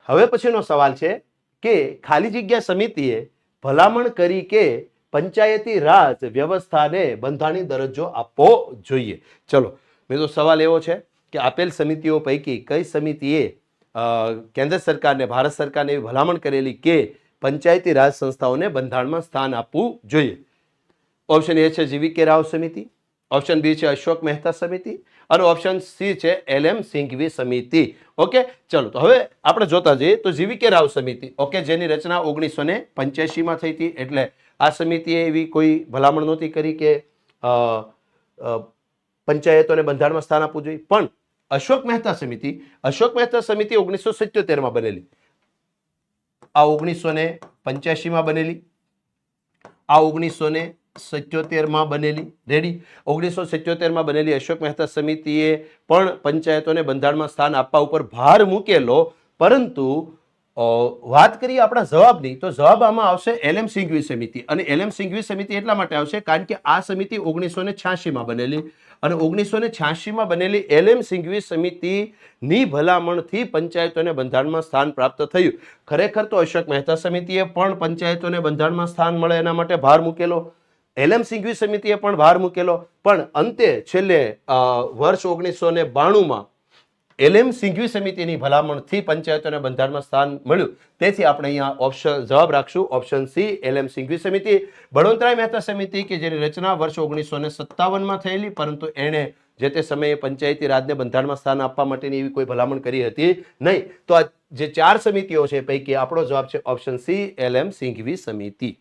હવે પછીનો સવાલ છે કે ખાલી જગ્યા સમિતિએ ભલામણ કરી કે પંચાયતી રાજ વ્યવસ્થાને બંધારણીય દરજ્જો આપવો જોઈએ. ચલો મિત્રો, સવાલ એવો છે કે આપેલ સમિતિઓ પૈકી કઈ સમિતિએ કેન્દ્ર સરકારને, ભારત સરકારને એવી ભલામણ કરેલી કે પંચાયતી રાજ સંસ્થાઓને બંધારણમાં સ્થાન આપવું જોઈએ? ઓપ્શન એ છે GVK રાવ સમિતિ, ઓપ્શન બી છે અશોક મહેતા સમિતિ અને ઓપ્શન સી છે LM સિંઘવી સમિતિ. ઓકે, ચલો તો હવે આપણે જોતા જઈએ તો GVK રાવ સમિતિ, ઓકે, જેની રચના 1985માં થઈ હતી. એટલે આ સમિતિએ એવી કોઈ ભલામણ નહોતી કરી કે પંચાયતોને બંધારણમાં સ્થાન આપવું જોઈએ. પણ અશોક મહેતા સમિતિ 1977માં બનેલી, આ 1985માં બનેલી, આ 1977માં બનેલી. રેડી? 1977માં બનેલી અશોક મહેતા સમિતિએ પણ પંચાયતોને બંધારણમાં સ્થાન આપવા ઉપર ભાર મૂકેલો. પરંતુ વાત કરીએ આપણા જવાબની, તો જવાબ આમાં આવશે LM સિંઘવી સમિતિ. અને LM સિંઘવી સમિતિ એટલા માટે આવશે કારણ કે આ સમિતિ 1986માં બનેલી અને 1986માં બનેલી LM સિંઘવી સમિતિની ભલામણથી પંચાયતોને બંધારણમાં સ્થાન પ્રાપ્ત થયું. ખરેખર તો અશોક મહેતા સમિતિએ પણ પંચાયતોને બંધારણમાં સ્થાન મળે એના માટે ભાર મૂકેલો, LM સિંઘવી સમિતિએ પણ ભાર મૂકેલો, પણ અંતે છેલ્લે વર્ષ 1992માં LM સિંઘવી સમિતિની ભલામણથી પંચાયતોને બંધારણમાં સ્થાન મળ્યું. તેથી આપણે અહીંયા ઓપ્શન જવાબ રાખશું ઓપ્શન સી, LM સિંઘવી સમિતિ. બળવંતરાય મહેતા સમિતિ કે જેની રચના વર્ષ 1957માં થયેલી, પરંતુ એણે જે તે સમયે પંચાયતી રાજને બંધારણમાં સ્થાન આપવા માટેની એવી કોઈ ભલામણ કરી હતી નહીં. તો આ જે 4 સમિતિઓ છે પૈકી આપણો જવાબ છે ઓપ્શન સી, LM સિંઘવી સમિતિ.